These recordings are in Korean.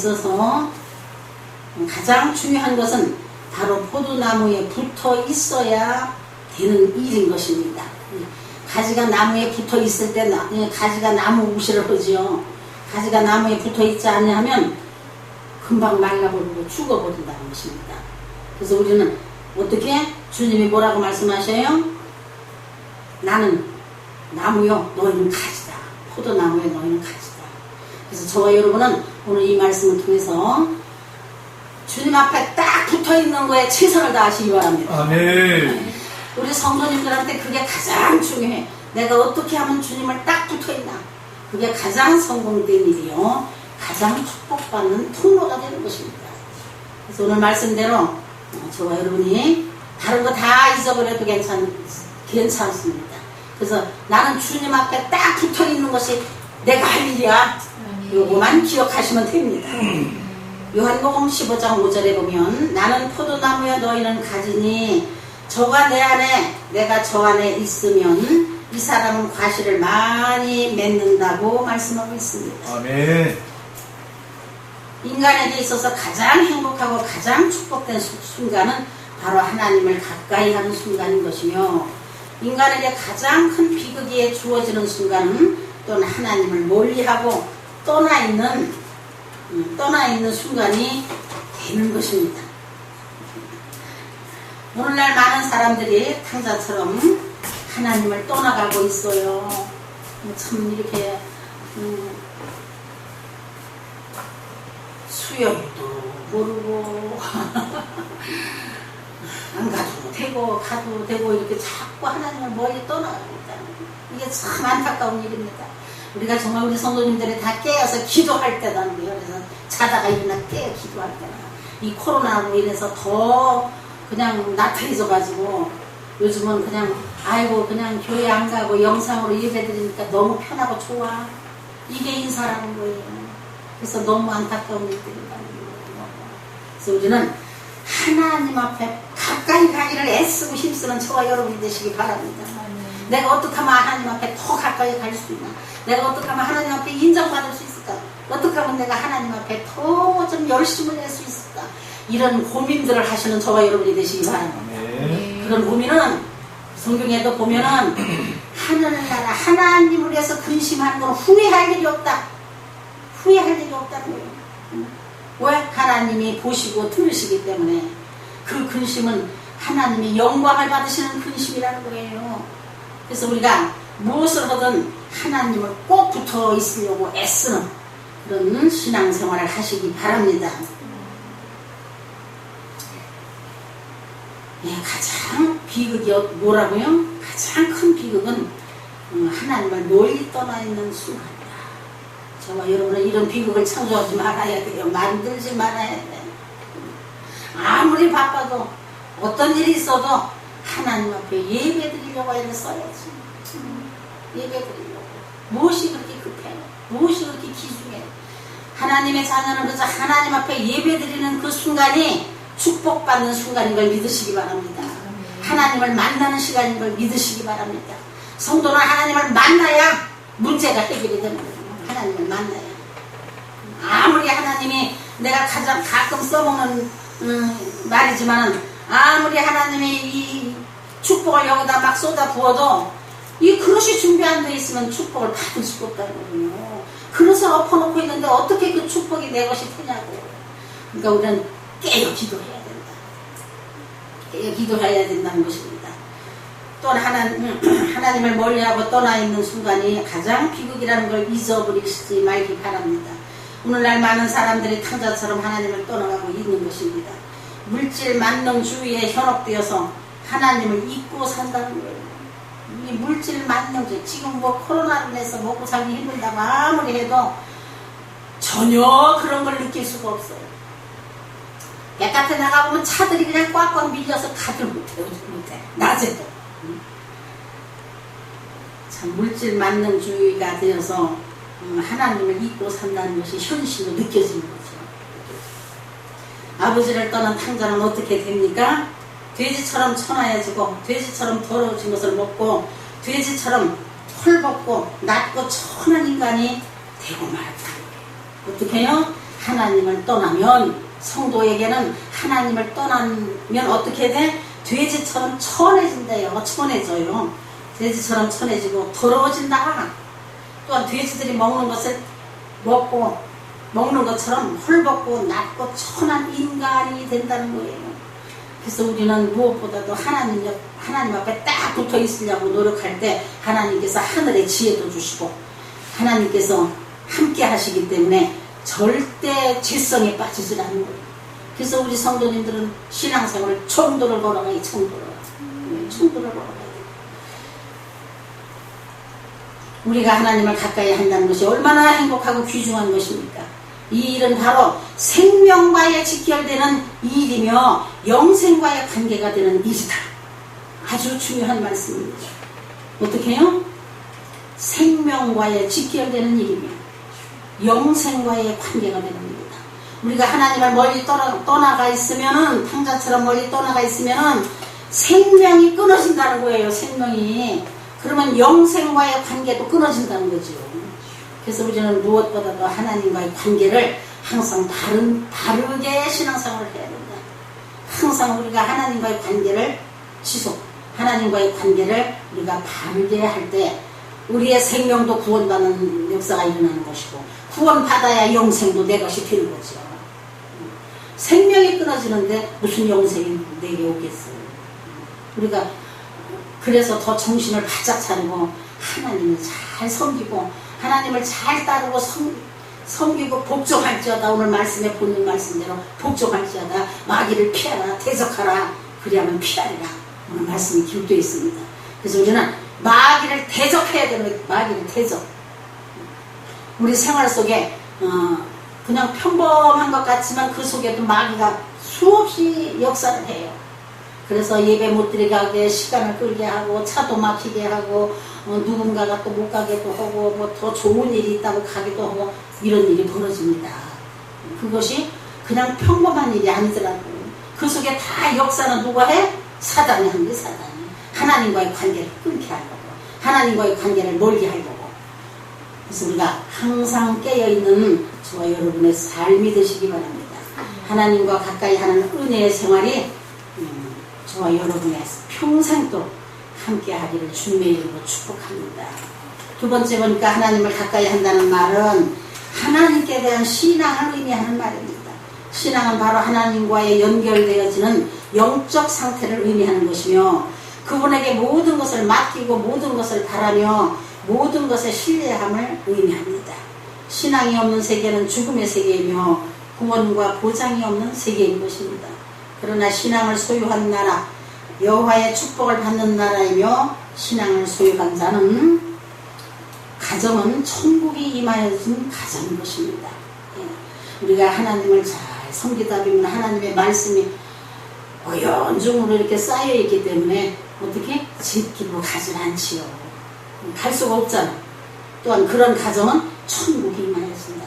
있어서 가장 중요한 것은 바로 포도나무에 붙어 있어야 되는 일인 것입니다. 가지가 나무에 붙어 있을 때 가지가 나무 무시를 하지요. 가지가 나무에 붙어 있지 않으면 금방 말라버리고 죽어버린다는 것입니다. 그래서 우리는 어떻게? 주님이 뭐라고 말씀하셔요? 나는 나무요, 너희는 가지다. 포도나무에 너희는 가지다. 그래서 저와 여러분은 오늘 이 말씀을 통해서 주님 앞에 딱 붙어있는 거에 최선을 다하시기 바랍니다. 아멘. 우리 성도님들한테 그게 가장 중요해. 내가 어떻게 하면 주님을 딱 붙어있나. 그게 가장 성공된 일이요, 가장 축복받는 통로가 되는 것입니다. 그래서 오늘 말씀대로 저와 여러분이 다른 거 다 잊어버려도 괜찮습니다. 그래서 나는 주님 앞에 딱 붙어있는 것이 내가 할 일이야. 요거만 기억하시면 됩니다. 요한복음 15장 5절에 보면 나는 포도나무여 너희는 가지니 저가 내 안에 내가 저 안에 있으면 이 사람은 과실을 많이 맺는다고 말씀하고 있습니다. 아멘. 인간에게 있어서 가장 행복하고 가장 축복된 순간은 바로 하나님을 가까이 하는 순간인 것이며, 인간에게 가장 큰 비극이 주어지는 순간은 또는 하나님을 멀리하고 떠나 있는 순간이 되는 것입니다. 오늘날 많은 사람들이 탕자처럼 하나님을 떠나가고 있어요. 참 이렇게 수요일도 모르고 안 가도 되고 가도 되고 이렇게 자꾸 하나님을 멀리 떠나가고 있다는 거예요. 이게 참 안타까운 일입니다. 우리가 정말 우리 성도님들이 다 깨어서 기도할 때라는 거예요. 그래서 자다가 일어나 깨어 기도할 때나, 이 코로나로 인해서 더 그냥 나태해져 가지고 요즘은 그냥 아이고 그냥 교회 안 가고 영상으로 예배 드리니까 너무 편하고 좋아, 이게 인사라는 거예요. 그래서 너무 안타까운 일들이라는 거예요. 그래서 우리는 하나님 앞에 가까이 가기를 애쓰고 힘쓰는 저와 여러분이 되시기 바랍니다. 내가 어떻게 하면 하나님 앞에 더 가까이 갈 수 있나? 내가 어떻게 하면 하나님 앞에 인정받을 수 있을까? 어떻게 하면 내가 하나님 앞에 더 좀 열심을 낼 수 있을까? 이런 고민들을 하시는 저와 여러분이 되시기 바랍니다. 그런 고민은 성경에도 보면은 하늘나라 하나님을 위해서 근심하는 건 후회할 일이 없다. 후회할 일이 없다는 거예요. 왜? 하나님이 보시고 들으시기 때문에. 그 근심은 하나님이 영광을 받으시는 근심이라는 거예요. 그래서 우리가 무엇을 하든 하나님을 꼭 붙어 있으려고 애쓰는 그런 신앙생활을 하시기 바랍니다. 예, 가장 비극이 뭐라고요? 가장 큰 비극은 하나님을 멀리 떠나 있는 순간이다. 저와 여러분은 이런 비극을 창조하지 말아야 돼요. 만들지 말아야 돼. 아무리 바빠도 어떤 일이 있어도 하나님 앞에 예배 드리려고 애를 써야지. 예배 드리려고. 무엇이 그렇게 급해? 무엇이 그렇게 기중해? 하나님의 자녀는 그저 하나님 앞에 예배 드리는 그 순간이 축복받는 순간인 걸 믿으시기 바랍니다. 하나님을 만나는 시간인 걸 믿으시기 바랍니다. 성도는 하나님을 만나야 문제가 해결이 되는 거예요. 하나님을 만나야. 아무리 하나님이 내가 가끔 써먹는 말이지만 아무리 하나님이 이 축복을 여기다 막 쏟아 부어도 이 그릇이 준비 안 돼 있으면 축복을 받을 수가 없다는 거군요. 그릇을 엎어놓고 있는데 어떻게 그 축복이 내 것이 되냐고. 그러니까 우리는 깨어 기도해야 된다. 깨어 기도해야 된다는 것입니다. 또 하나님을 멀리하고 떠나 있는 순간이 가장 비극이라는 걸 잊어버리시지 말기 바랍니다. 오늘날 많은 사람들이 탕자처럼 하나님을 떠나가고 있는 것입니다. 물질 만능주의에 현혹되어서 하나님을 잊고 산다는 거예요. 이 물질 만능주의, 지금 뭐 코로나로 인해서 먹고 살기 힘들다고 아무리 해도 전혀 그런 걸 느낄 수가 없어요. 바깥에 나가보면 차들이 그냥 꽉꽉 밀려서 가들 못해. 낮에도. 참 물질 만능주의가 되어서 하나님을 잊고 산다는 것이 현실로 느껴지는 거죠. 아버지를 떠난 탕자는 어떻게 됩니까? 돼지처럼 천하여지고 돼지처럼 더러워진 것을 먹고 돼지처럼 털벗고 낮고 천한 인간이 되고 말았다. 어떻게 해요? 하나님을 떠나면, 성도에게는 하나님을 떠나면 어떻게 돼? 돼지처럼 천해진대요. 천해져요. 돼지처럼 천해지고 더러워진다. 또한 돼지들이 먹는 것을 먹고 먹는 것처럼 헐벗고 낮고 천한 인간이 된다는 거예요. 그래서 우리는 무엇보다도 하나님 앞에 딱 붙어 있으려고 노력할 때 하나님께서 하늘의 지혜도 주시고 하나님께서 함께 하시기 때문에 절대 죄성에 빠지질 않는 거예요. 그래서 우리 성도님들은 신앙생활을 청도를 걸어가요. 청도를 걸어가요. 우리가 하나님을 가까이 한다는 것이 얼마나 행복하고 귀중한 것입니까? 이 일은 바로 생명과의 직결되는 일이며 영생과의 관계가 되는 일이다. 아주 중요한 말씀입니다. 어떻게 해요? 생명과의 직결되는 일이며 영생과의 관계가 되는 일이다. 우리가 하나님을 멀리 떠나가 있으면은, 탕자처럼 멀리 떠나가 있으면은 생명이 끊어진다는 거예요. 생명이. 그러면 영생과의 관계도 끊어진다는 거죠. 그래서 우리는 무엇보다도 하나님과의 관계를 항상 바르게 신앙생활을 해야 된다. 항상 우리가 하나님과의 관계를 하나님과의 관계를 우리가 바르게 할 때 우리의 생명도 구원받는 역사가 일어나는 것이고, 구원받아야 영생도 내 것이 되는 거죠. 생명이 끊어지는데 무슨 영생이 내게 오겠어요. 우리가 그래서 더 정신을 바짝 차리고 하나님을 잘 섬기고 하나님을 잘 따르고 섬기고 복종할지어다. 오늘 말씀에 보는 말씀대로 복종할지어다. 마귀를 피하라, 대적하라. 그리하면 피하리라. 오늘 말씀이 기록되어 있습니다. 그래서 우리는 마귀를 대적해야 되는 거예요. 마귀를 대적. 우리 생활 속에 그냥 평범한 것 같지만 그 속에도 마귀가 수없이 역사를 해요. 그래서 예배 못 드리게 하게, 시간을 끌게 하고, 차도 막히게 하고, 누군가가 또 못 가게도 하고, 뭐 더 좋은 일이 있다고 가기도 하고, 이런 일이 벌어집니다. 그것이 그냥 평범한 일이 아니더라고요. 그 속에 다 역사는 누가 해? 사단이 한 게 사단이. 하나님과의 관계를 끊게 하려고, 하나님과의 관계를 멀게 하려고. 그래서 우리가 항상 깨어있는 저와 여러분의 삶이 되시기 바랍니다. 하나님과 가까이 하는 은혜의 생활이 저와 여러분의 평생도 함께 하기를 주님의 이름으로 축복합니다. 두 번째 보니까 하나님을 가까이 한다는 말은 하나님께 대한 신앙을 의미하는 말입니다. 신앙은 바로 하나님과의 연결되어지는 영적 상태를 의미하는 것이며 그분에게 모든 것을 맡기고 모든 것을 바라며 모든 것에 신뢰함을 의미합니다. 신앙이 없는 세계는 죽음의 세계이며 구원과 보장이 없는 세계인 것입니다. 그러나 신앙을 소유한 나라, 여호와의 축복을 받는 나라이며 신앙을 소유한 자는 가정은 천국이 임하여진 가정인 것입니다. 우리가 하나님을 잘 섬기다 보면 하나님의 말씀이 연중으로 이렇게 쌓여있기 때문에 어떻게 집기로 가진 않지요. 갈 수가 없잖아. 또한 그런 가정은 천국이 임하였습니다.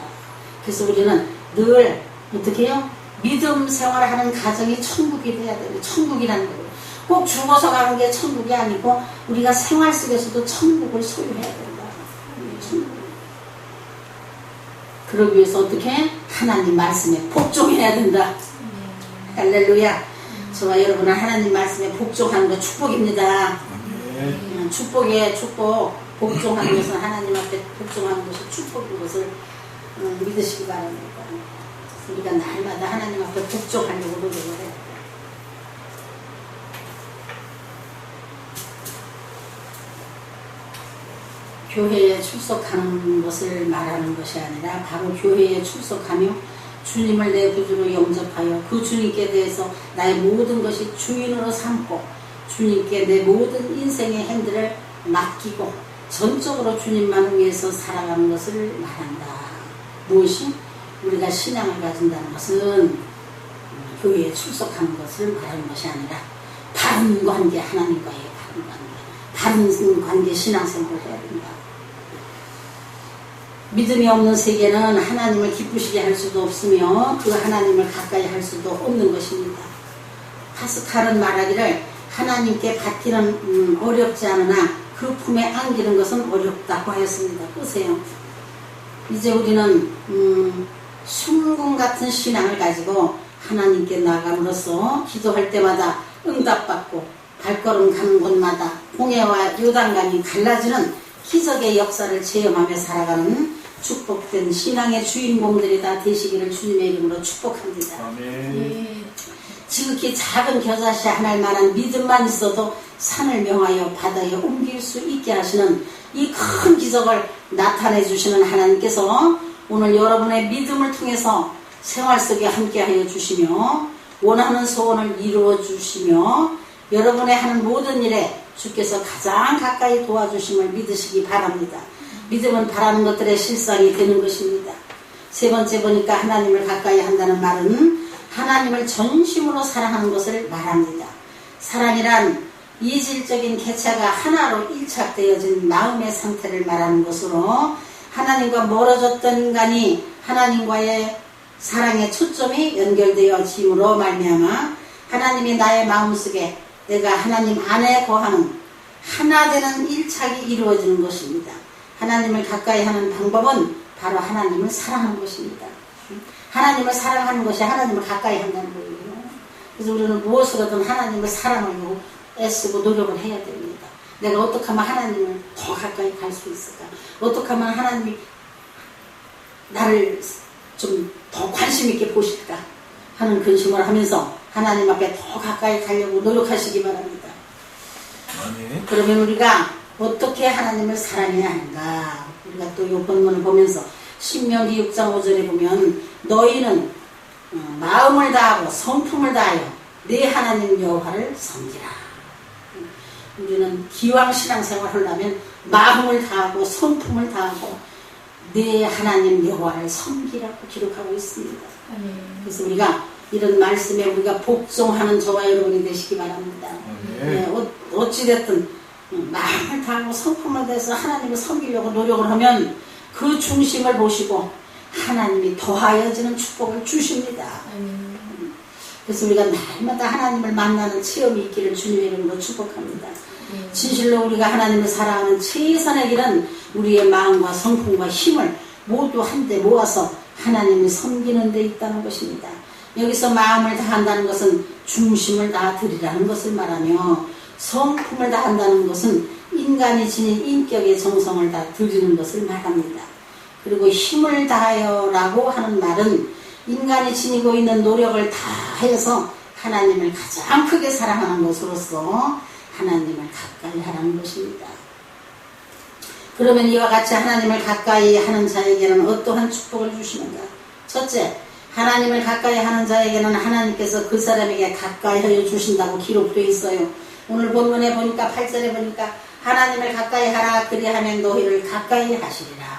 그래서 우리는 늘 어떻게 해요? 믿음 생활을 하는 가정이 천국이 돼야 돼요. 천국이라는 거예요. 꼭 죽어서 가는 게 천국이 아니고 우리가 생활 속에서도 천국을 소유해야 된다. 천국. 그러기 위해서 어떻게? 하나님 말씀에 복종해야 된다. 할렐루야. 저와 여러분은 하나님 말씀에 복종하는 거 축복입니다. 축복의 축복, 복종하는 것은 하나님 앞에 복종하는 것이 축복인 것을 믿으시기 바랍니다. 우리가 날마다 하나님 앞에 복종하려고 노력을 해야 돼요. 교회에 출석하는 것을 말하는 것이 아니라 바로 교회에 출석하며 주님을 내 구주로 영접하여 그 주님께 대해서 나의 모든 것이 주인으로 삼고 주님께 내 모든 인생의 행들을 맡기고 전적으로 주님만을 위해서 살아가는 것을 말한다. 무엇이? 우리가 신앙을 가진다는 것은 교회에 출석하는 것을 말하는 것이 아니라 바른 관계, 하나님과의 바른 관계 신앙생활을 해야 된다. 믿음이 없는 세계는 하나님을 기쁘시게 할 수도 없으며 그 하나님을 가까이 할 수도 없는 것입니다. 파스칼은 말하기를 하나님께 받기는 어렵지 않으나 그 품에 안기는 것은 어렵다고 하였습니다. 보세요. 이제 우리는 순금 같은 신앙을 가지고 하나님께 나감으로써 기도할 때마다 응답받고 발걸음 가는 곳마다 홍해와 요단강이 갈라지는 기적의 역사를 체험하며 살아가는 축복된 신앙의 주인공들이 다 되시기를 주님의 이름으로 축복합니다. 아멘. 지극히 작은 겨자씨 하나일 만한 믿음만 있어도 산을 명하여 바다에 옮길 수 있게 하시는 이 큰 기적을 나타내 주시는 하나님께서 오늘 여러분의 믿음을 통해서 생활 속에 함께하여 주시며 원하는 소원을 이루어 주시며 여러분의 하는 모든 일에 주께서 가장 가까이 도와주심을 믿으시기 바랍니다. 믿음은 바라는 것들의 실상이 되는 것입니다. 세 번째 보니까 하나님을 가까이 한다는 말은 하나님을 전심으로 사랑하는 것을 말합니다. 사랑이란 이질적인 개체가 하나로 일착되어진 마음의 상태를 말하는 것으로 하나님과 멀어졌던 인간이 하나님과의 사랑의 초점이 연결되어짐으로 말미암아 하나님이 나의 마음속에 내가 하나님 안에 거하는 하나 되는 일착이 이루어지는 것입니다. 하나님을 가까이 하는 방법은 바로 하나님을 사랑하는 것입니다. 하나님을 사랑하는 것이 하나님을 가까이 한다는 거예요. 그래서 우리는 무엇으로든 하나님을 사랑하려고 애쓰고 노력을 해야 됩니다. 내가 어떻게 하면 하나님을 더 가까이 갈 수 있을까? 어떻게 하면 하나님이 나를 좀 더 관심 있게 보실까? 하는 근심을 하면서 하나님 앞에 더 가까이 가려고 노력하시기 바랍니다. 아멘. 그러면 우리가 어떻게 하나님을 사랑해야 하는가? 우리가 또 이 본문을 보면서 신명기 6장 5절에 보면 너희는 마음을 다하고 성품을 다하여 내 하나님 여호와를 섬기라. 우리는 기왕 신앙생활을 하려면 마음을 다하고 성품을 다하고 내 하나님 여호와를 섬기라고 기록하고 있습니다. 그래서 우리가 이런 말씀에 우리가 복종하는 저와 여러분이 되시기 바랍니다. 네, 어찌됐든 마음을 다하고 성품을 다해서 하나님을 섬기려고 노력을 하면 그 중심을 보시고 하나님이 더하여지는 축복을 주십니다. 그래서 우리가 날마다 하나님을 만나는 체험이 있기를 주님의 이름으로 축복합니다. 진실로 우리가 하나님을 사랑하는 최선의 길은 우리의 마음과 성품과 힘을 모두 한데 모아서 하나님을 섬기는 데 있다는 것입니다. 여기서 마음을 다한다는 것은 중심을 다드리라는 것을 말하며 성품을 다한다는 것은 인간이 지닌 인격의 정성을 다 드리는 것을 말합니다. 그리고 힘을 다하여 라고 하는 말은 인간이 지니고 있는 노력을 다해서 하나님을 가장 크게 사랑하는 것으로서 하나님을 가까이 하라는 것입니다. 그러면 이와 같이 하나님을 가까이 하는 자에게는 어떠한 축복을 주시는가? 첫째, 하나님을 가까이 하는 자에게는 하나님께서 그 사람에게 가까이 하여 주신다고 기록되어 있어요. 오늘 본문에 보니까 8절에 보니까 하나님을 가까이 하라 그리하면 너희를 가까이 하시리라.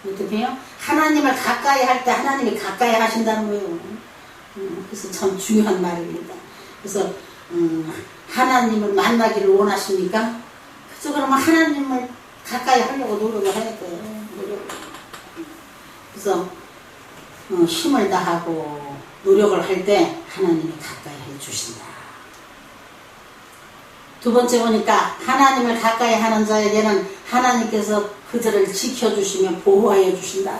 어떻게 해요? 하나님을 가까이 할 때 하나님이 가까이 하신다는 거예요. 그래서 참 중요한 말입니다. 그래서 하나님을 만나기를 원하십니까? 그래서 그러면 하나님을 가까이 하려고 노력을 해야 돼요. 그래서 힘을 다하고 노력을 할 때 하나님이 가까이 해주신다. 두 번째 보니까 하나님을 가까이 하는 자에게는 하나님께서 그들을 지켜주시며 보호하여 주신다.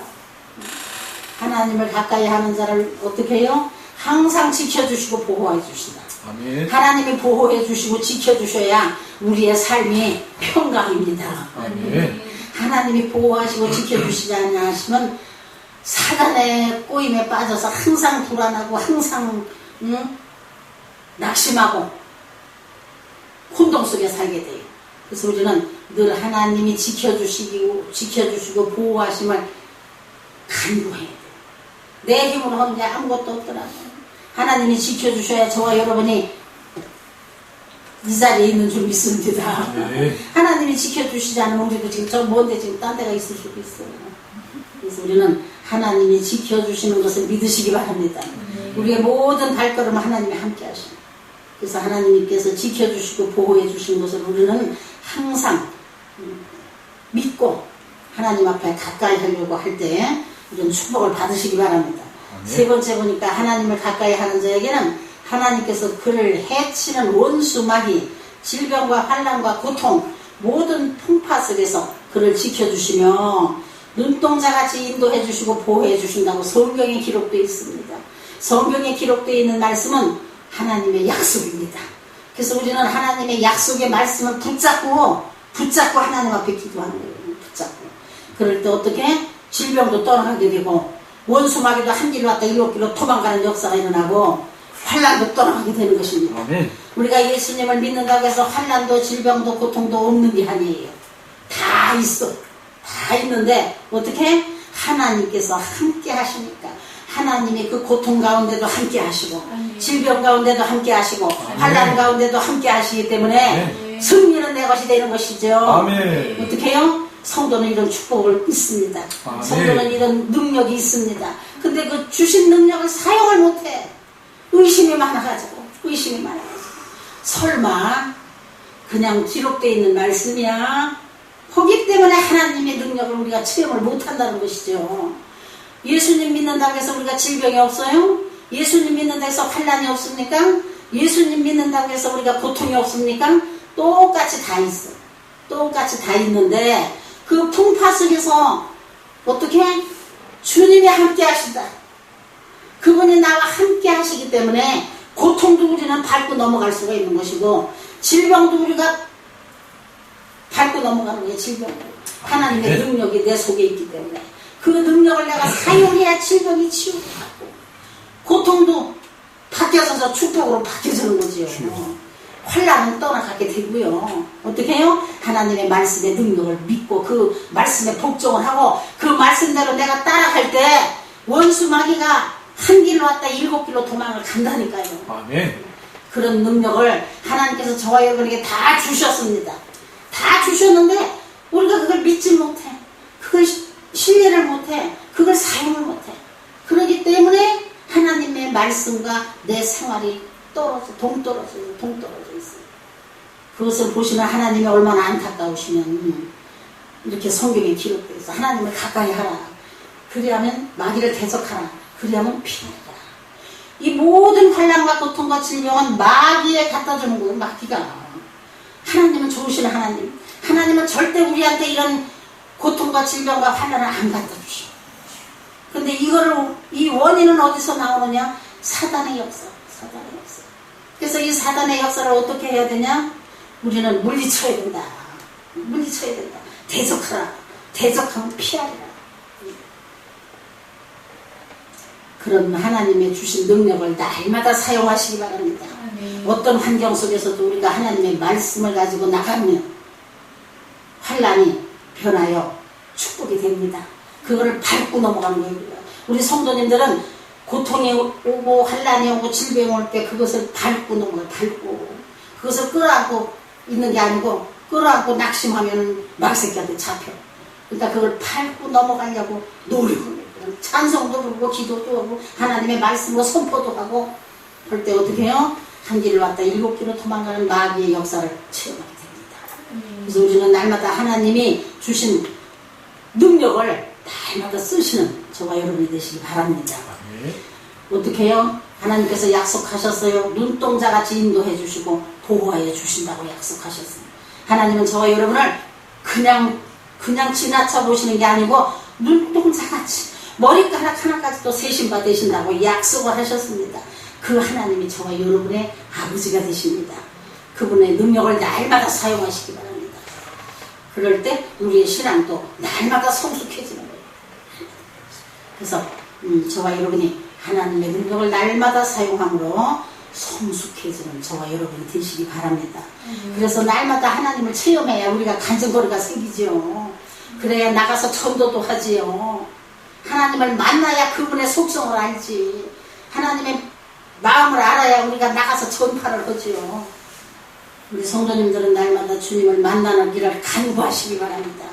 하나님을 가까이 하는 자를 어떻게 해요? 항상 지켜주시고 보호해 주신다. 아멘. 하나님이 보호해 주시고 지켜주셔야 우리의 삶이 평강입니다. 아멘. 하나님이 보호하시고 지켜주시지 않냐 하시면 사단의 꼬임에 빠져서 항상 불안하고 항상 낙심하고 혼동 속에 살게 돼요. 그래서 우리는 늘 하나님이 지켜주시고 보호하심을 간구해야 돼요. 내 힘으로 하는 게 아무것도 없더라고요. 하나님이 지켜주셔야 저와 여러분이 이 자리에 있는 줄 믿습니다. 네. 하나님이 지켜주시지 않으면 우리도 지금 저 먼데 지금 딴 데가 있을 수도 있어요. 그래서 우리는 하나님이 지켜주시는 것을 믿으시기 바랍니다. 우리의 모든 발걸음을 하나님이 함께 하십니다. 그래서 하나님께서 지켜주시고 보호해 주신 것을 우리는 항상 믿고 하나님 앞에 가까이 하려고 할 때 우리는 축복을 받으시기 바랍니다. 네. 세 번째 보니까 하나님을 가까이 하는 자에게는 하나님께서 그를 해치는 원수 마귀, 질병과 환난과 고통, 모든 풍파 속에서 그를 지켜주시며 눈동자같이 인도해 주시고 보호해 주신다고 성경에 기록되어 있습니다. 성경에 기록되어 있는 말씀은 하나님의 약속입니다. 그래서 우리는 하나님의 약속의 말씀을 붙잡고 하나님 앞에 기도하는 거예요. 붙잡고. 그럴 때 어떻게? 질병도 떠나가게 되고 원수마귀도 한 길로 왔다 일곱 길로 도망가는 역사가 일어나고 환난도 떠나가게 되는 것입니다. 아멘. 우리가 예수님을 믿는다고 해서 환난도 질병도 고통도 없는 게 아니에요. 다 있어. 다 있는데 어떻게? 하나님께서 함께 하시니까 하나님이 그 고통 가운데도 함께 하시고 질병 가운데도 함께 하시고 환난 가운데도 함께 하시기 때문에 승리는 내 것이 되는 것이죠. 아멘. 어떻게 해요? 성도는 이런 축복을 있습니다. 아멘. 성도는 이런 능력이 있습니다. 근데 그 주신 능력을 사용을 못해. 의심이 많아가지고 설마 그냥 기록되어 있는 말씀이야? 거기 때문에 하나님의 능력을 우리가 체험을 못한다는 것이죠. 예수님 믿는다고 해서 우리가 질병이 없어요? 예수님 믿는다고 해서 환난이 없습니까? 예수님 믿는다고 해서 우리가 고통이 없습니까? 똑같이 다 있어. 똑같이 다 있는데 그 풍파 속에서 어떻게? 주님이 함께 하신다. 그분이 나와 함께 하시기 때문에 고통도 우리는 밟고 넘어갈 수가 있는 것이고 질병도 우리가 밟고 넘어가는 거예요. 질병도. 하나님의 능력이 내 속에 있기 때문에 그 능력을 내가 사용해야 질병이 치유되고 고통도 바뀌어서 축복으로 바뀌어지는 거지요. 환난은 떠나가게 되고요. 어떻게 해요? 하나님의 말씀의 능력을 믿고 그 말씀에 복종을 하고 그 말씀대로 내가 따라갈 때 원수 마귀가 한 길로 왔다 일곱 길로 도망을 간다니까요. 아멘. 그런 능력을 하나님께서 저와 여러분에게 다 주셨습니다. 다 주셨는데 우리가 그걸 믿지 못해. 그걸 신뢰를 못해. 그걸 사용을 못해. 그렇기 때문에 하나님의 말씀과 내 생활이 동떨어져 있어요. 그것을 보시면 하나님이 얼마나 안타까우시면 이렇게 성경에 기록되어 있어. 하나님을 가까이 하라. 그리하면 마귀를 대적하라. 그리하면 피하라. 이 모든 환난과 고통과 질병은 마귀에 갖다 주는 거예요. 마귀가. 하나님은 좋으신 하나님. 하나님은 절대 우리한테 이런 고통과 질병과 환난을 안 갖다 주셔. 근데 이 원인은 어디서 나오느냐? 사단의 역사. 그래서 이 사단의 역사를 어떻게 해야 되냐? 우리는 물리쳐야 된다. 대적하라. 대적하면 피하리라. 그런 하나님의 주신 능력을 날마다 사용하시기 바랍니다. 어떤 환경 속에서도 우리가 하나님의 말씀을 가지고 나가면 환난이 변하여 축복이 됩니다. 그거를 밟고 넘어가는 거예요. 우리 성도님들은 고통이 오고 환난이 오고 질병이 올 때 그것을 밟고 넘어가요. 그것을 끌어안고 있는 게 아니고 끌어안고 낙심하면 마귀새끼한테 잡혀. 그러니까 그걸 밟고 넘어가려고 노력을 찬송도 부르고 기도도 하고 하나님의 말씀으로 선포도 하고 그럴 때 어떻게 해요? 한 길을 왔다 일곱 길로 도망가는 마귀의 역사를 체험하게 됩니다. 그래서 우리는 날마다 하나님이 주신 능력을 날마다 쓰시는 저와 여러분이 되시기 바랍니다. 어떻게 해요? 하나님께서 약속하셨어요. 눈동자같이 인도해 주시고 보호해 주신다고 약속하셨습니다. 하나님은 저와 여러분을 그냥 지나쳐 보시는 게 아니고 눈동자같이 머리카락 하나까지도 세심바 되신다고 약속을 하셨습니다. 그 하나님이 저와 여러분의 아버지가 되십니다. 그분의 능력을 날마다 사용하시기 바랍니다. 그럴 때 우리의 신앙도 날마다 성숙해지는 거예요. 그래서 저와 여러분이 하나님의 능력을 날마다 사용함으로 성숙해지는 저와 여러분이 되시기 바랍니다. 그래서 날마다 하나님을 체험해야 우리가 간증거리가 생기지요. 그래야 나가서 전도도 하지요. 하나님을 만나야 그분의 속성을 알지. 하나님의 마음을 알아야 우리가 나가서 전파를 하지요. 우리 성도님들은 날마다 주님을 만나는 길을 간구하시기 바랍니다.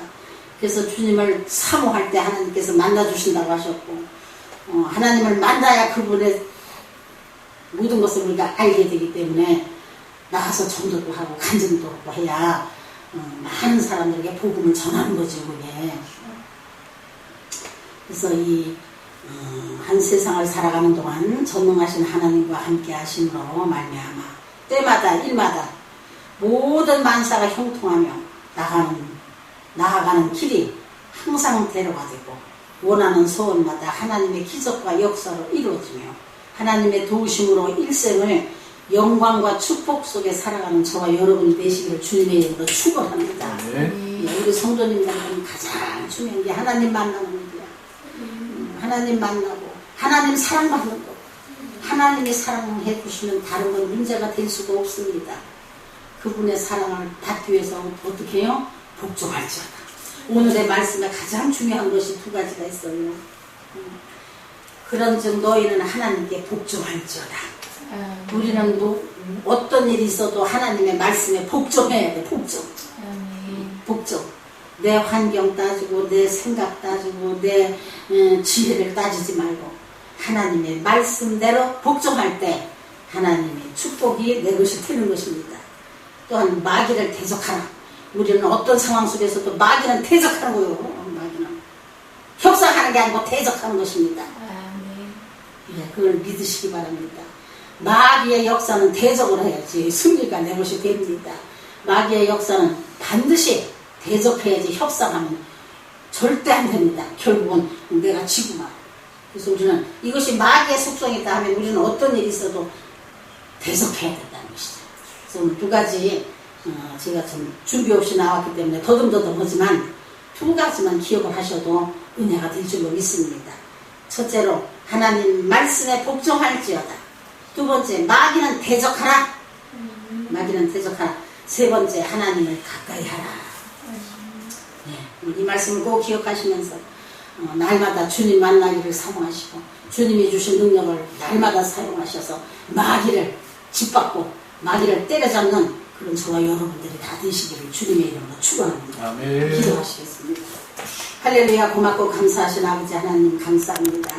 그래서 주님을 사모할 때 하나님께서 만나주신다고 하셨고 하나님을 만나야 그분의 모든 것을 우리가 알게 되기 때문에 나가서 전도도 하고 간증도 하고 해야 많은 사람들에게 복음을 전하는 거죠. 그게. 그래서 이 한 세상을 살아가는 동안 전능하신 하나님과 함께 하심으로 말미암아 때마다 일마다 모든 만사가 형통하며 나아가는 길이 항상 데려가 되고 원하는 소원마다 하나님의 기적과 역사로 이루어지며 하나님의 도우심으로 일생을 영광과 축복 속에 살아가는 저와 여러분이 되시기를 주님의 이름으로 축원합니다. 아멘. 우리 성도님들은 가장 중요한 게 하나님 만나는 거야. 하나님 만나고 하나님 사랑받는 거. 하나님이 사랑해 주시면 다른 건 문제가 될 수가 없습니다. 그분의 사랑을 받기 위해서 어떻게 해요? 복종할지어다. 오늘의 말씀에 가장 중요한 것이 두 가지가 있어요. 그런즉 너희는 하나님께 복종할지어다. 우리는 뭐 어떤 일이 있어도 하나님의 말씀에 복종해야 돼. 복종. 내 환경 따지고 내 생각 따지고 내 지혜를 따지지 말고 하나님의 말씀대로 복종할 때 하나님의 축복이 내 것이 되는 것입니다. 또한 마귀를 대적하라. 우리는 어떤 상황 속에서도 마귀는 대적하는 거예요. 마귀는 협상하는 게 아니고 대적하는 것입니다. 그걸 믿으시기 바랍니다. 마귀의 역사는 대적을 해야지 승리가 내 것이 됩니다. 마귀의 역사는 반드시 대적해야지 협상하면 절대 안 됩니다. 결국은 내가 지고 말. 그래서 우리는 이것이 마귀의 속성이다 하면 우리는 어떤 일이 있어도 대적해야 된다는 것이죠. 그래서 오늘 두 가지 제가 좀 준비 없이 나왔기 때문에 더듬더듬하지만 두 가지만 기억을 하셔도 은혜가 될 줄로 믿습니다. 첫째로 하나님 말씀에 복종할지어다. 두 번째 마귀는 대적하라. 마귀는 대적하라. 세 번째 하나님을 가까이 하라. 이 말씀을 꼭 기억하시면서 날마다 주님 만나기를 사모하시고 주님이 주신 능력을 날마다 사용하셔서 마귀를 짓밟고 마귀를 때려잡는 그런 저와 여러분들이 다 되시기를 주님의 이름으로 축원합니다. 아멘. 기도하시겠습니다. 할렐루야. 고맙고 감사하신 아버지 하나님 감사합니다.